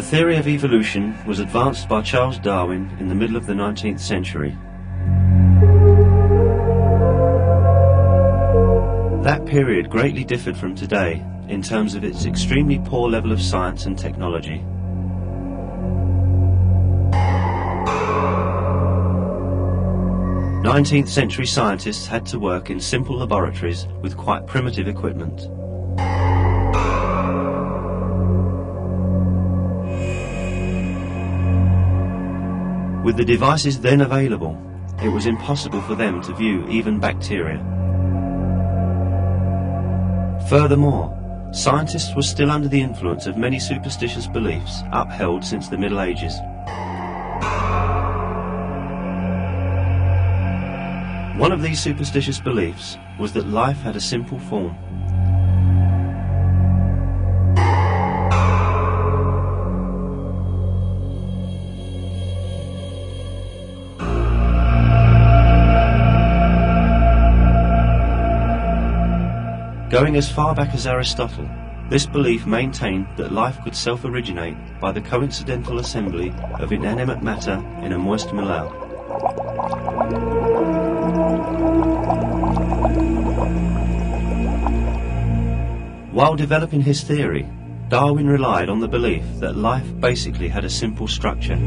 theory of evolution was advanced by Charles Darwin in the middle of the 19th century. That period greatly differed from today in terms of its extremely poor level of science and technology. Nineteenth century scientists had to work in simple laboratories with quite primitive equipment. With the devices then available, it was impossible for them to view even bacteria. Furthermore, scientists were still under the influence of many superstitious beliefs upheld since the Middle Ages. One of these superstitious beliefs was that life had a simple form. Going as far back as Aristotle, this belief maintained that life could self-originate by the coincidental assembly of inanimate matter in a moist melee. While developing his theory, Darwin relied on the belief that life basically had a simple structure.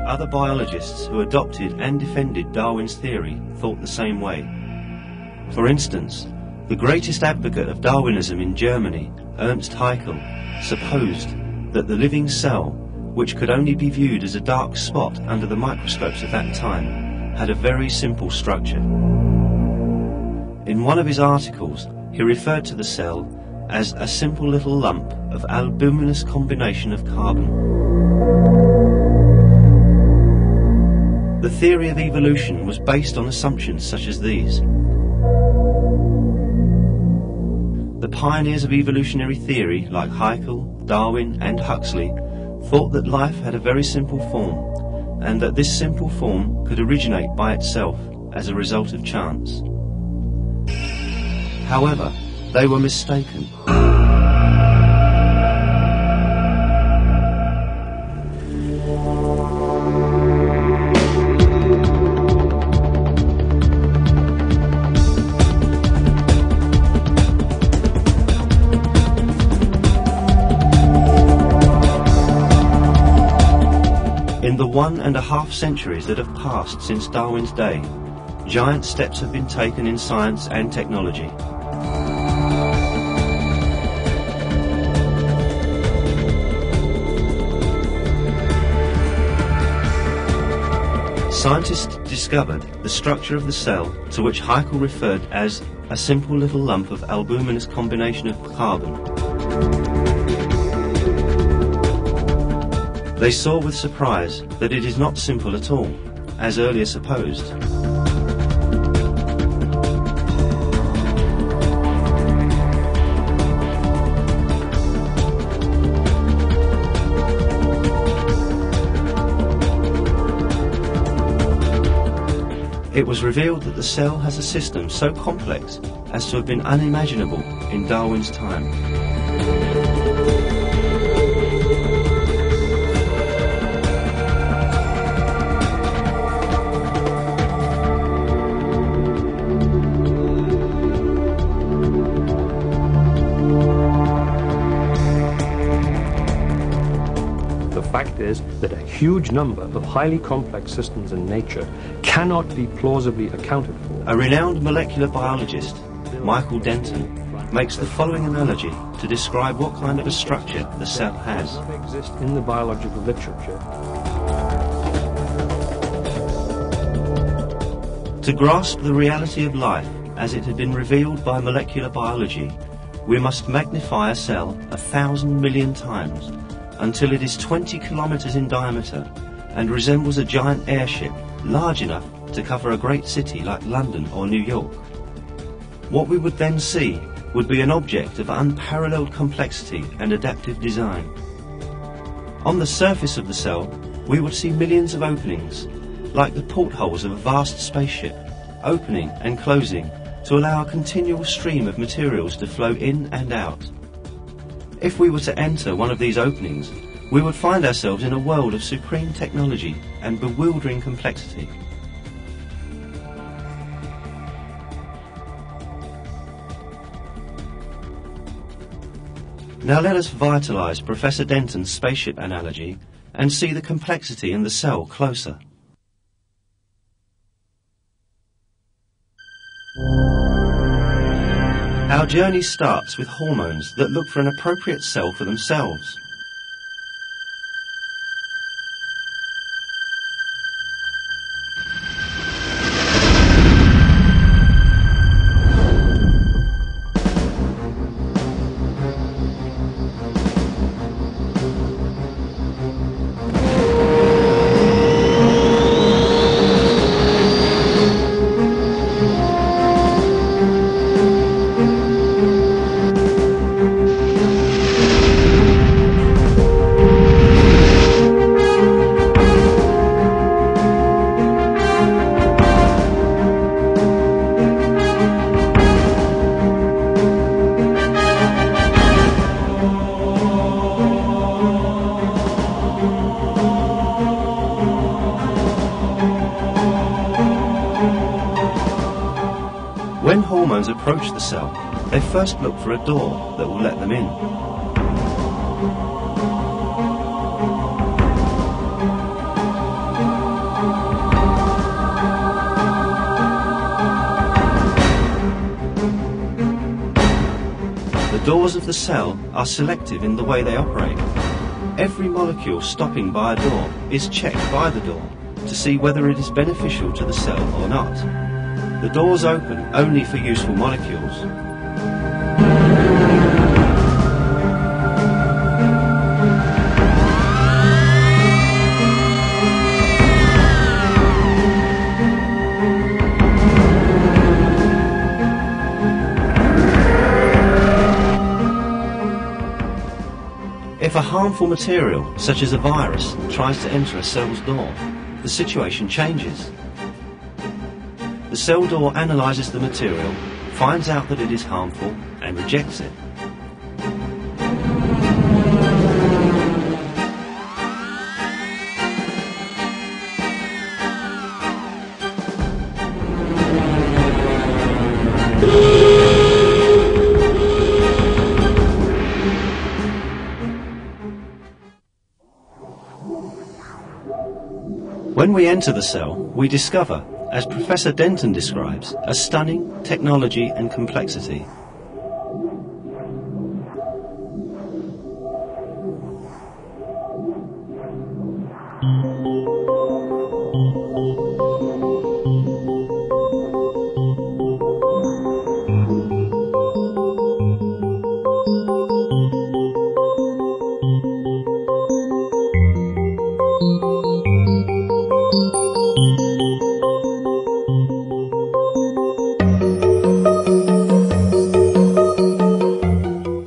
Other biologists who adopted and defended Darwin's theory thought the same way. For instance, the greatest advocate of Darwinism in Germany, Ernst Haeckel, supposed that the living cell, which could only be viewed as a dark spot under the microscopes of that time, had a very simple structure. In one of his articles, he referred to the cell as a simple little lump of albuminous combination of carbon. The theory of evolution was based on assumptions such as these. The pioneers of evolutionary theory, like Haeckel, Darwin and Huxley, thought that life had a very simple form, and that this simple form could originate by itself as a result of chance. However, they were mistaken. In the 1.5 centuries that have passed since Darwin's day, giant steps have been taken in science and technology. Scientists discovered the structure of the cell, to which Haeckel referred as a simple little lump of albuminous combination of carbon. They saw with surprise that it is not simple at all, as earlier supposed. It was revealed that the cell has a system so complex as to have been unimaginable in Darwin's time. The fact is that a huge number of highly complex systems in nature cannot be plausibly accounted for. A renowned molecular biologist, Michael Denton, makes the following analogy to describe what kind of a structure the cell has. Exist in the biological literature. To grasp the reality of life as it had been revealed by molecular biology, we must magnify a cell 1,000 million times until it is 20 kilometers in diameter and resembles a giant airship large enough to cover a great city like London or New York. What we would then see would be an object of unparalleled complexity and adaptive design. On the surface of the cell, we would see millions of openings, like the portholes of a vast spaceship, opening and closing to allow a continual stream of materials to flow in and out. If we were to enter one of these openings, we would find ourselves in a world of supreme technology and bewildering complexity. Now let us vitalise Professor Denton's spaceship analogy and see the complexity in the cell closer. Our journey starts with hormones that look for an appropriate cell for themselves. When hormones approach the cell, they first look for a door that will let them in. The doors of the cell are selective in the way they operate. Every molecule stopping by a door is checked by the door to see whether it is beneficial to the cell or not. The doors open only for useful molecules. If a harmful material, such as a virus, tries to enter a cell's door, the situation changes. The cell door analyses the material, finds out that it is harmful, and rejects it. When we enter the cell, we discover, as Professor Denton describes, a stunning technology and complexity.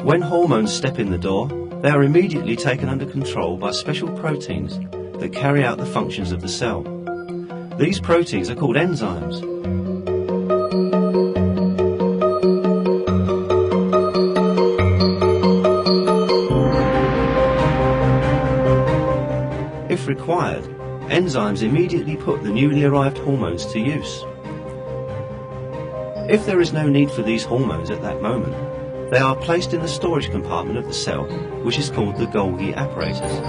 When hormones step in the door, they are immediately taken under control by special proteins that carry out the functions of the cell. These proteins are called enzymes. If required, enzymes immediately put the newly arrived hormones to use. If there is no need for these hormones at that moment, they are placed in the storage compartment of the cell, which is called the Golgi apparatus.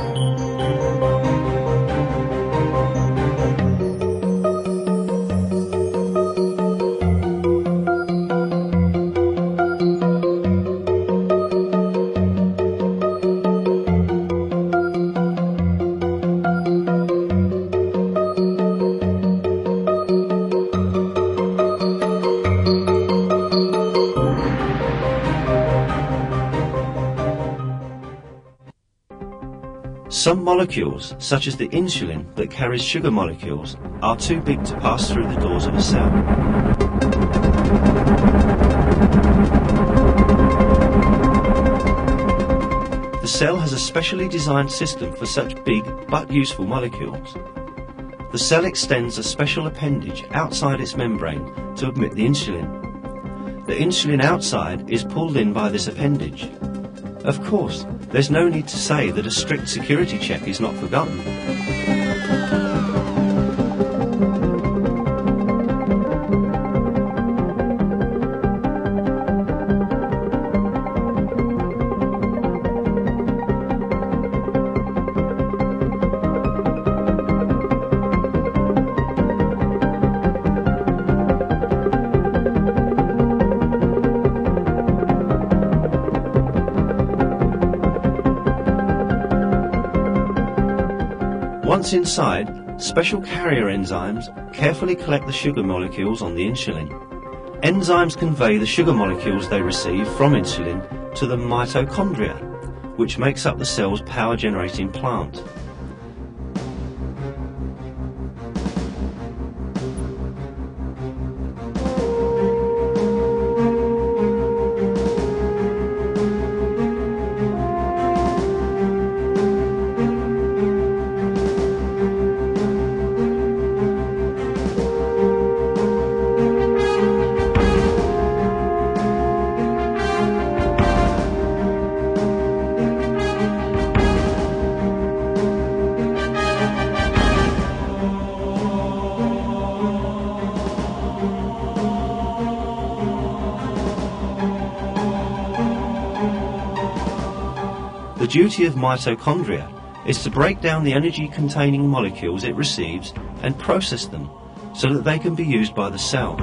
Some molecules, such as the insulin that carries sugar molecules, are too big to pass through the doors of a cell. The cell has a specially designed system for such big but useful molecules. The cell extends a special appendage outside its membrane to admit the insulin. the insulin outside is pulled in by this appendage. Of course, there's no need to say that a strict security check is not forgotten. Once inside, special carrier enzymes carefully collect the sugar molecules on the insulin. Enzymes convey the sugar molecules they receive from insulin to the mitochondria, which makes up the cell's power-generating plant. The duty of mitochondria is to break down the energy-containing molecules it receives and process them so that they can be used by the cell.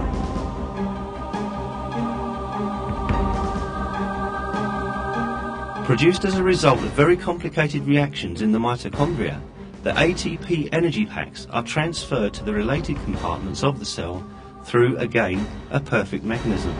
Produced as a result of very complicated reactions in the mitochondria, the ATP energy packs are transferred to the related compartments of the cell through, again, a perfect mechanism.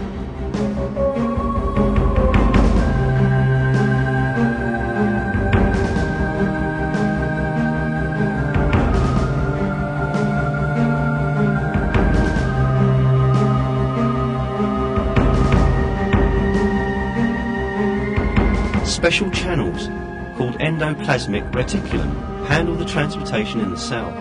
Special channels, called endoplasmic reticulum, handle the transportation in the cell.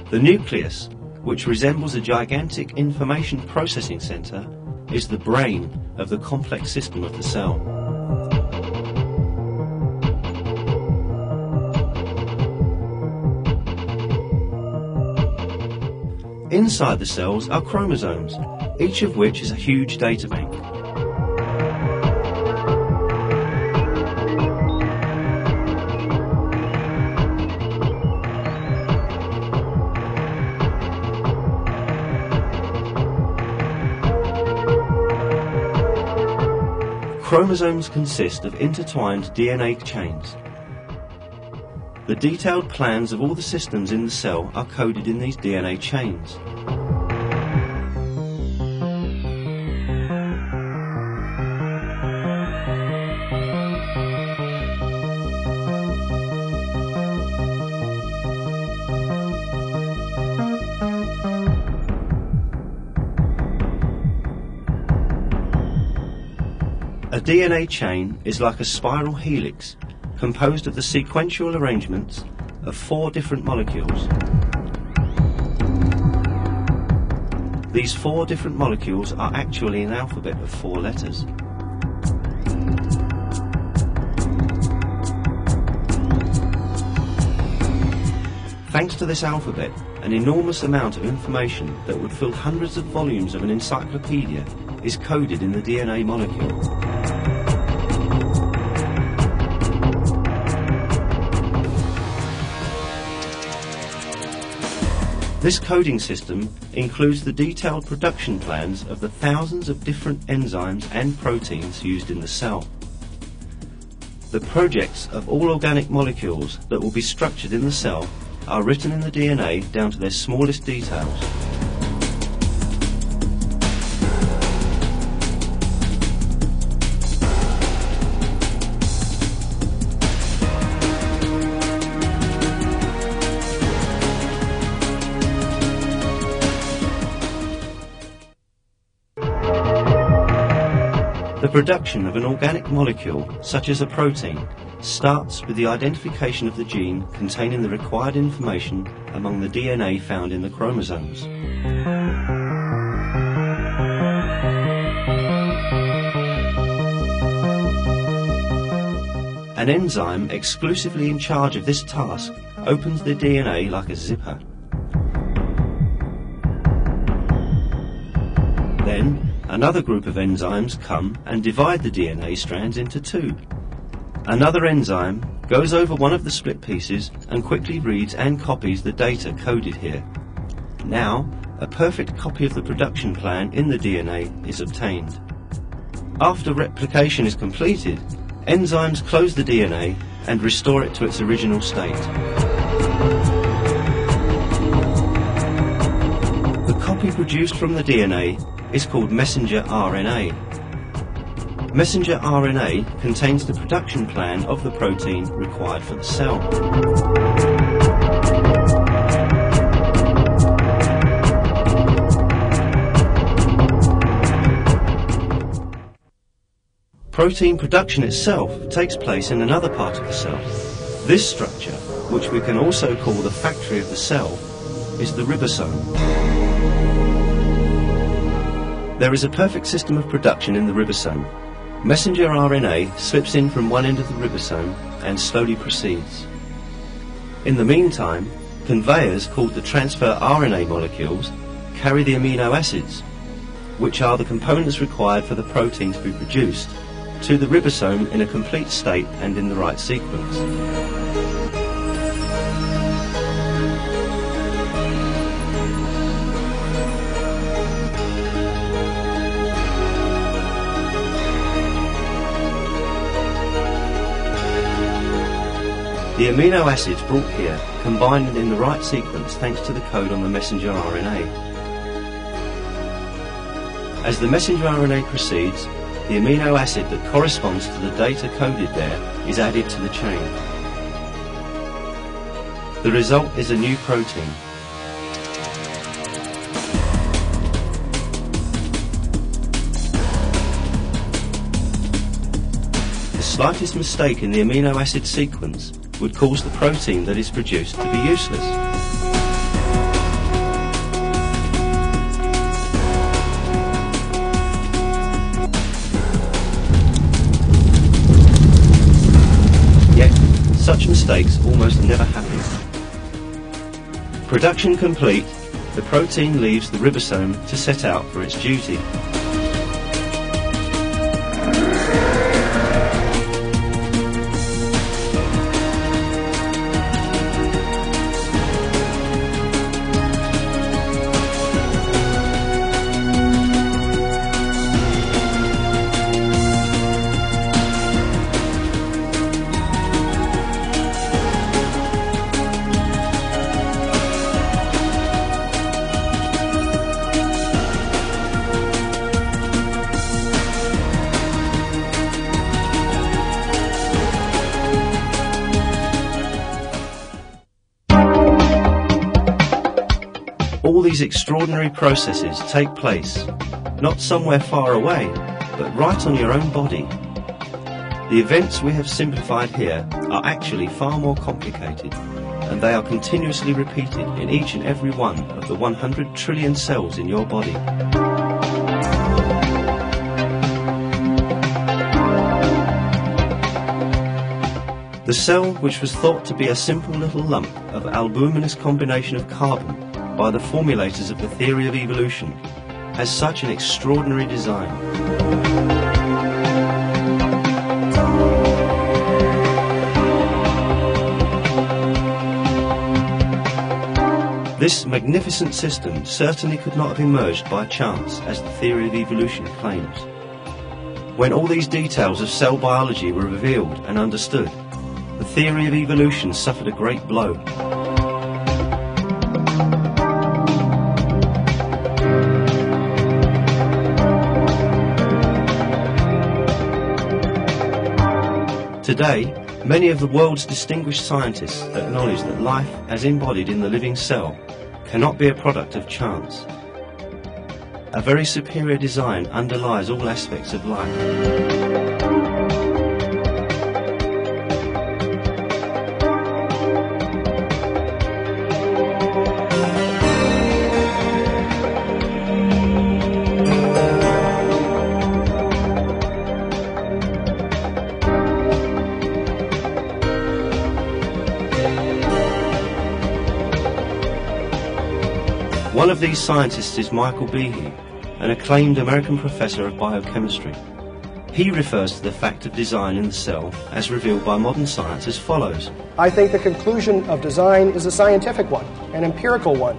The nucleus, which resembles a gigantic information processing centre, is the brain of the complex system of the cell. Inside the cells are chromosomes, each of which is a huge data bank. Chromosomes consist of intertwined DNA chains. The detailed plans of all the systems in the cell are coded in these DNA chains. A DNA chain is like a spiral helix, composed of the sequential arrangements of 4 different molecules. These 4 different molecules are actually an alphabet of 4 letters. Thanks to this alphabet, an enormous amount of information that would fill hundreds of volumes of an encyclopedia is coded in the DNA molecule. This coding system includes the detailed production plans of the thousands of different enzymes and proteins used in the cell. The projects of all organic molecules that will be structured in the cell are written in the DNA down to their smallest details. The production of an organic molecule, such as a protein, starts with the identification of the gene containing the required information among the DNA found in the chromosomes. An enzyme exclusively in charge of this task opens the DNA like a zipper. Then, another group of enzymes come and divide the DNA strands into two. Another enzyme goes over one of the split pieces and quickly reads and copies the data coded here. Now, a perfect copy of the production plan in the DNA is obtained. After replication is completed, enzymes close the DNA and restore it to its original state. The copy produced from the DNA is called messenger RNA. Messenger RNA contains the production plan of the protein required for the cell. Protein production itself takes place in another part of the cell. This structure, which we can also call the factory of the cell, is the ribosome. There is a perfect system of production in the ribosome. Messenger RNA slips in from one end of the ribosome and slowly proceeds. In the meantime, conveyors called the transfer RNA molecules carry the amino acids, which are the components required for the protein to be produced, to the ribosome in a complete state and in the right sequence. The amino acids brought here combine in the right sequence thanks to the code on the messenger RNA. As the messenger RNA proceeds, the amino acid that corresponds to the data coded there is added to the chain. The result is a new protein. The slightest mistake in the amino acid sequence would cause the protein that is produced to be useless. Yet, such mistakes almost never happen. Production complete, the protein leaves the ribosome to set out for its duty. All these extraordinary processes take place, not somewhere far away, but right on your own body. The events we have simplified here are actually far more complicated, and they are continuously repeated in each and every one of the 100 trillion cells in your body. The cell, which was thought to be a simple little lump of albuminous combination of carbon by the formulators of the theory of evolution, has such an extraordinary design. This magnificent system certainly could not have emerged by chance, as the theory of evolution claims. When all these details of cell biology were revealed and understood, the theory of evolution suffered a great blow. Today, many of the world's distinguished scientists acknowledge that life, as embodied in the living cell, cannot be a product of chance. a very superior design underlies all aspects of life. One of these scientists is Michael Behe, an acclaimed American professor of biochemistry. He refers to the fact of design in the cell as revealed by modern science as follows. I think the conclusion of design is a scientific one, an empirical one,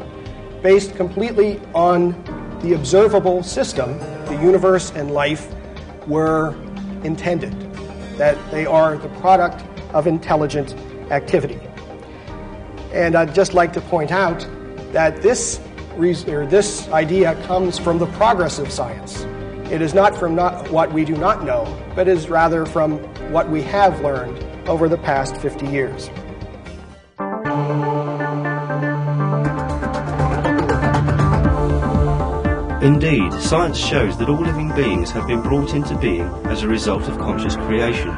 based completely on the observable system the universe and life were intended, that they are the product of intelligent activity. And I'd just like to point out that this idea comes from the progress of science. It is not from what we do not know, but is rather from what we have learned over the past 50 years. Indeed, science shows that all living beings have been brought into being as a result of conscious creation.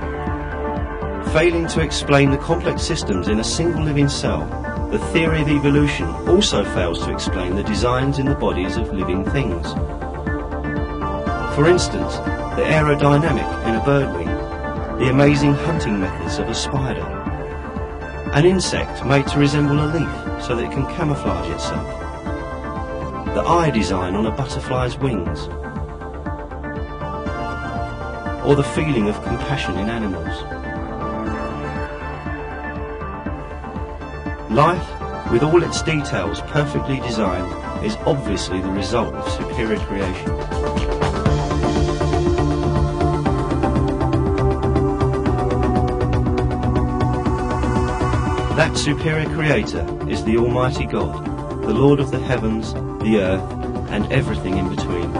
Failing to explain the complex systems in a single living cell, the theory of evolution also fails to explain the designs in the bodies of living things. For instance, the aerodynamic in a bird wing, the amazing hunting methods of a spider, an insect made to resemble a leaf so that it can camouflage itself, the eye design on a butterfly's wings, or the feeling of compassion in animals. Life, with all its details perfectly designed, is obviously the result of superior creation. That superior creator is the Almighty God, the Lord of the heavens, the earth, and everything in between.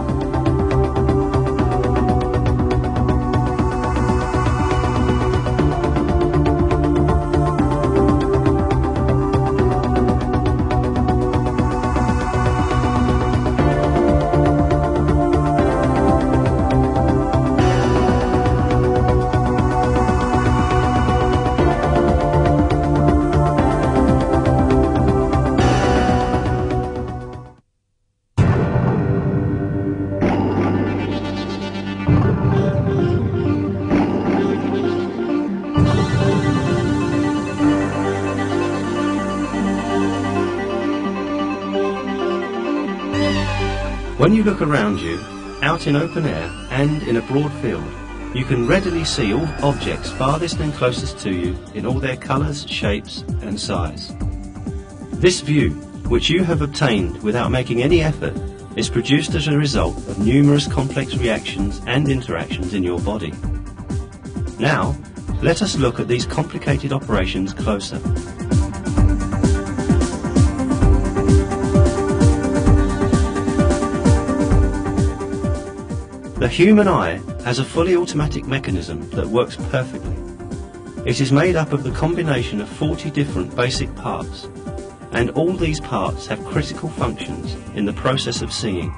When you look around you, out in open air and in a broad field, you can readily see all objects farthest and closest to you in all their colours, shapes and size. This view, which you have obtained without making any effort, is produced as a result of numerous complex reactions and interactions in your body. Now, let us look at these complicated operations closer. The human eye has a fully automatic mechanism that works perfectly. It is made up of the combination of 40 different basic parts, and all these parts have critical functions in the process of seeing.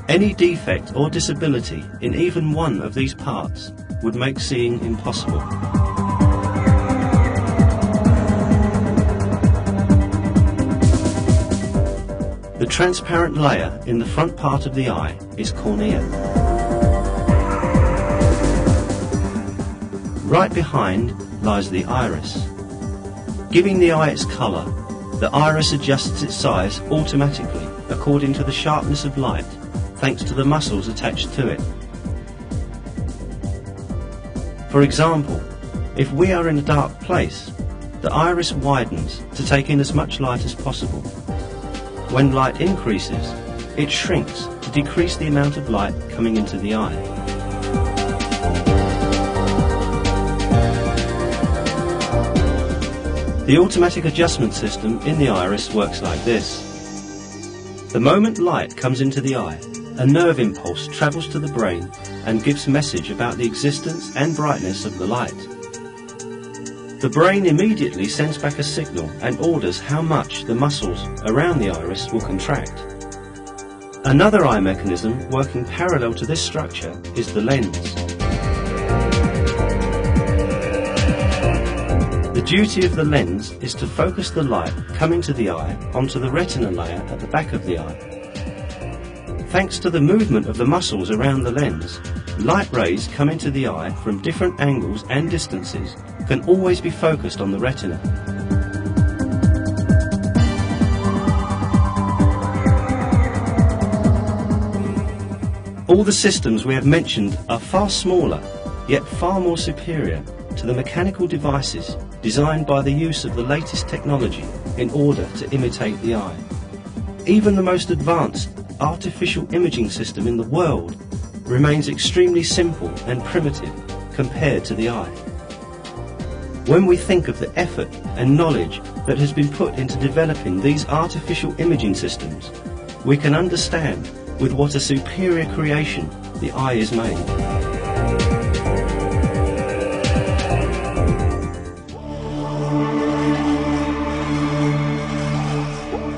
Any defect or disability in even one of these parts would make seeing impossible. The transparent layer in the front part of the eye is cornea. Right behind lies the iris. Giving the eye its colour, the iris adjusts its size automatically according to the sharpness of light, thanks to the muscles attached to it. For example, if we are in a dark place, the iris widens to take in as much light as possible. When light increases, it shrinks to decrease the amount of light coming into the eye. The automatic adjustment system in the iris works like this. The moment light comes into the eye, a nerve impulse travels to the brain and gives message about the existence and brightness of the light. The brain immediately sends back a signal and orders how much the muscles around the iris will contract. Another eye mechanism working parallel to this structure is the lens. The duty of the lens is to focus the light coming to the eye onto the retina layer at the back of the eye. Thanks to the movement of the muscles around the lens, light rays coming to the eye from different angles and distances can always be focused on the retina. All the systems we have mentioned are far smaller, yet far more superior to the mechanical devices designed by the use of the latest technology in order to imitate the eye. Even the most advanced artificial imaging system in the world remains extremely simple and primitive compared to the eye. When we think of the effort and knowledge that has been put into developing these artificial imaging systems, we can understand with what a superior creation the eye is made.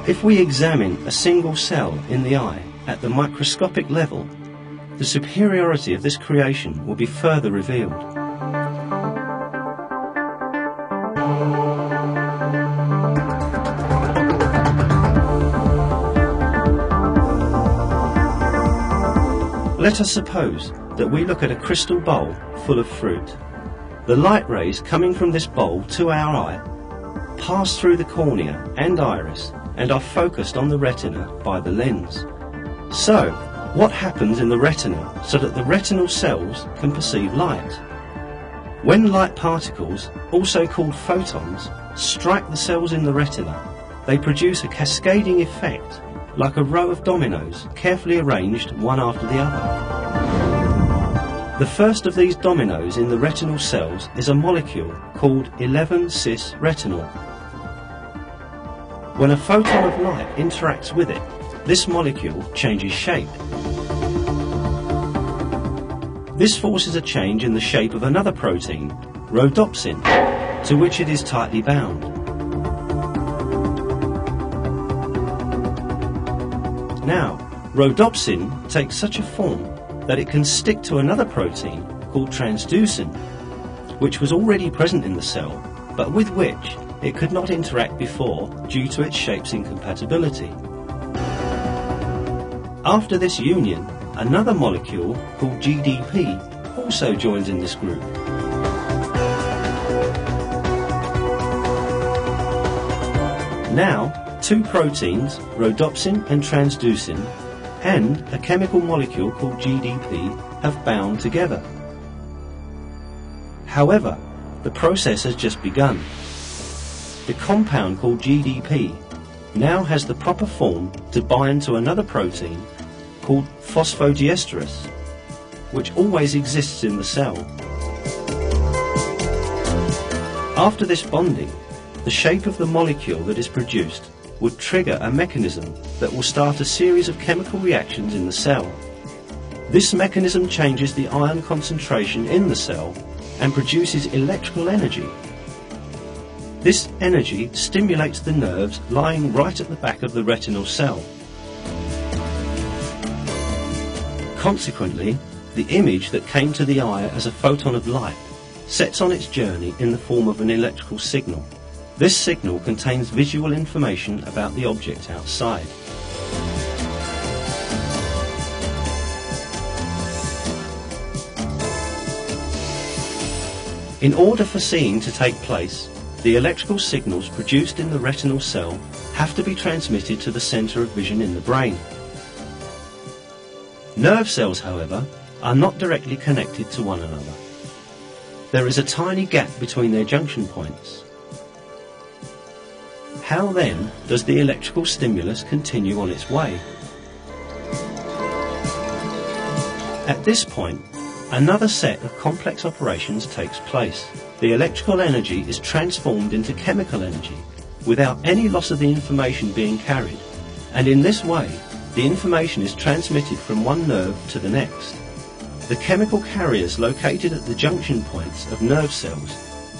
If we examine a single cell in the eye at the microscopic level, the superiority of this creation will be further revealed. Let us suppose that we look at a crystal bowl full of fruit. The light rays coming from this bowl to our eye pass through the cornea and iris and are focused on the retina by the lens. So, what happens in the retina so that the retinal cells can perceive light? When light particles, also called photons, strike the cells in the retina, they produce a cascading effect like a row of dominoes carefully arranged one after the other. The first of these dominoes in the retinal cells is a molecule called 11-cis retinol. When a photon of light interacts with it, this molecule changes shape. This forces a change in the shape of another protein, rhodopsin, to which it is tightly bound. Now, rhodopsin takes such a form that it can stick to another protein called transducin, which was already present in the cell, but with which it could not interact before due to its shape's incompatibility. After this union, another molecule called GDP also joins in this group. Now, two proteins, rhodopsin and transducin, and a chemical molecule called GDP have bound together. However, the process has just begun. The compound called GDP now has the proper form to bind to another protein called phosphodiesterase, which always exists in the cell. After this bonding, the shape of the molecule that is produced would trigger a mechanism that will start a series of chemical reactions in the cell. This mechanism changes the ion concentration in the cell and produces electrical energy. This energy stimulates the nerves lying right at the back of the retinal cell. Consequently, the image that came to the eye as a photon of light sets on its journey in the form of an electrical signal. This signal contains visual information about the object outside. In order for seeing to take place, the electrical signals produced in the retinal cell have to be transmitted to the centre of vision in the brain. Nerve cells, however, are not directly connected to one another. There is a tiny gap between their junction points. How then does the electrical stimulus continue on its way? At this point, another set of complex operations takes place. The electrical energy is transformed into chemical energy without any loss of the information being carried, and in this way, the information is transmitted from one nerve to the next. The chemical carriers located at the junction points of nerve cells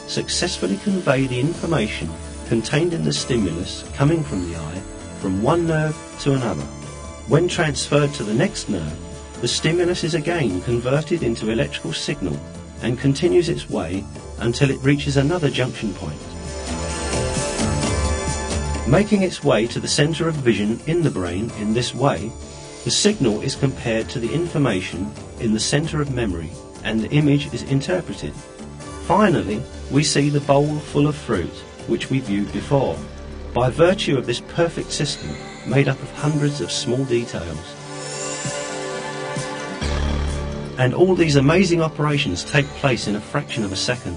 successfully convey the information contained in the stimulus coming from the eye from one nerve to another. When transferred to the next nerve, the stimulus is again converted into electrical signal and continues its way until it reaches another junction point. Making its way to the centre of vision in the brain in this way, the signal is compared to the information in the centre of memory and the image is interpreted. Finally, we see the bowl full of fruit, which we viewed before, by virtue of this perfect system made up of hundreds of small details. And all these amazing operations take place in a fraction of a second.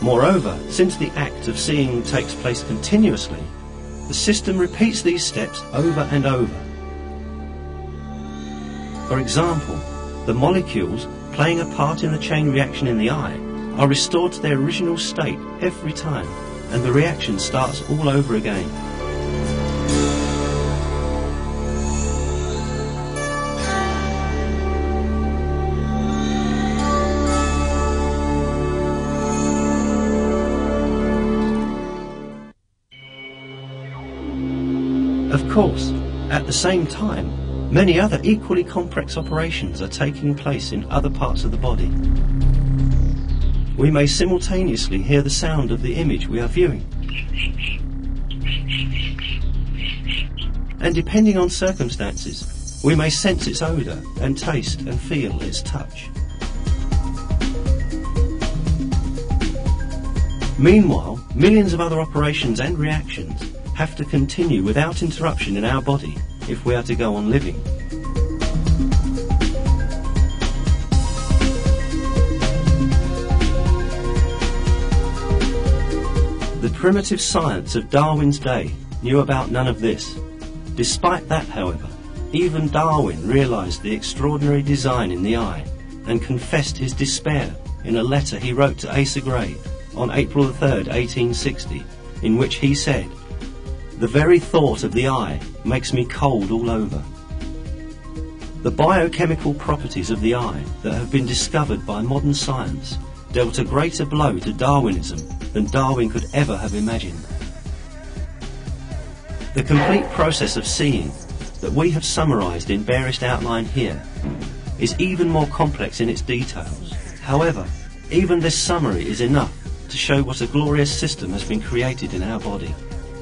Moreover, since the act of seeing takes place continuously, the system repeats these steps over and over. For example, the molecules playing a part in the chain reaction in the eye are restored to their original state every time, and the reaction starts all over again. Of course, at the same time, many other equally complex operations are taking place in other parts of the body. We may simultaneously hear the sound of the image we are viewing. And depending on circumstances, we may sense its odour and taste and feel its touch. Meanwhile, millions of other operations and reactions have to continue without interruption in our body if we are to go on living. The primitive science of Darwin's day knew about none of this. Despite that, however, even Darwin realised the extraordinary design in the eye and confessed his despair in a letter he wrote to Asa Gray on April 3rd, 1860, in which he said, "The very thought of the eye makes me cold all over." The biochemical properties of the eye that have been discovered by modern science dealt a greater blow to Darwinism than Darwin could ever have imagined. The complete process of seeing that we have summarised in barest outline here is even more complex in its details. However, even this summary is enough to show what a glorious system has been created in our body.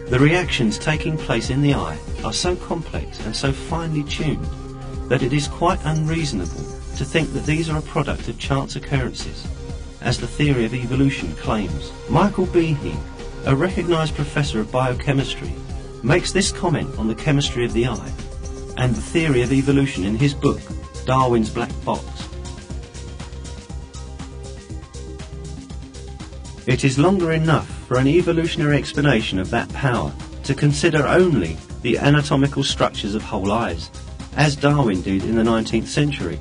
The reactions taking place in the eye are so complex and so finely tuned that it is quite unreasonable to think that these are a product of chance occurrences, as the theory of evolution claims. Michael Behe, a recognised professor of biochemistry, makes this comment on the chemistry of the eye and the theory of evolution in his book, Darwin's Black Box. It is longer enough for an evolutionary explanation of that power to consider only the anatomical structures of whole eyes, as Darwin did in the 19th century.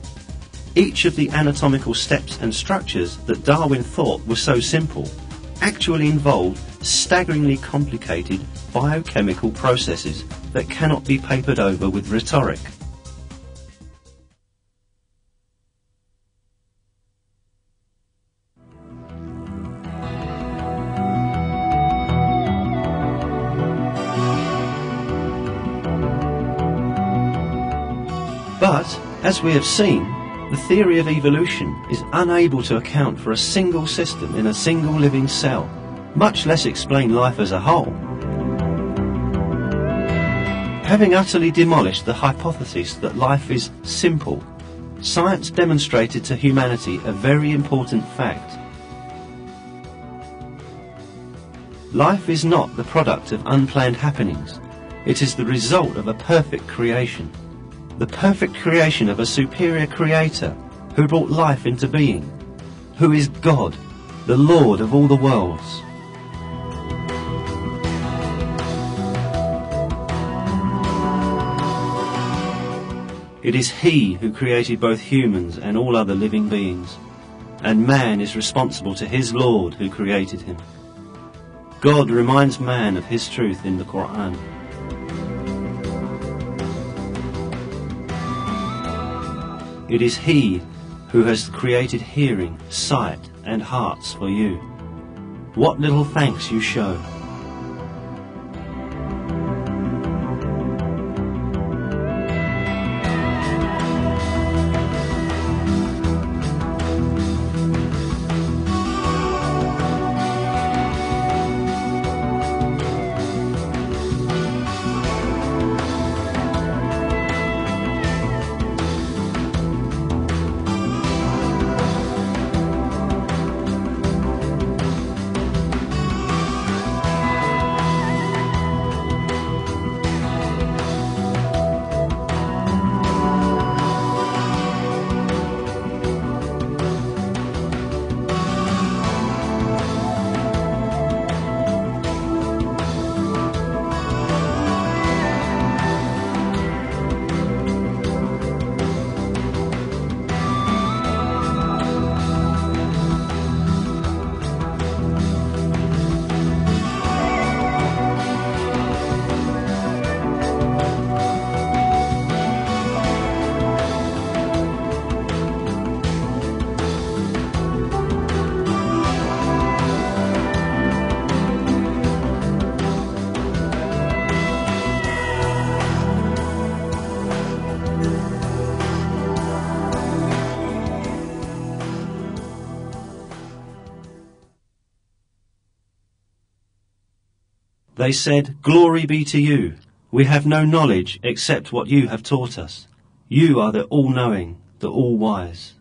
Each of the anatomical steps and structures that Darwin thought were so simple actually involved staggeringly complicated biochemical processes that cannot be papered over with rhetoric. But, as we have seen, the theory of evolution is unable to account for a single system in a single living cell, much less explain life as a whole. Having utterly demolished the hypothesis that life is simple, science demonstrated to humanity a very important fact. Life is not the product of unplanned happenings. It is the result of a perfect creation. The perfect creation of a superior creator who brought life into being, who is God, the Lord of all the worlds. It is He who created both humans and all other living beings, and man is responsible to his Lord who created him. God reminds man of his truth in the Quran. It is He who has created hearing, sight and hearts for you. what little thanks you show. They said, "Glory be to you. We have no knowledge except what you have taught us. You are the all-knowing, the all-wise."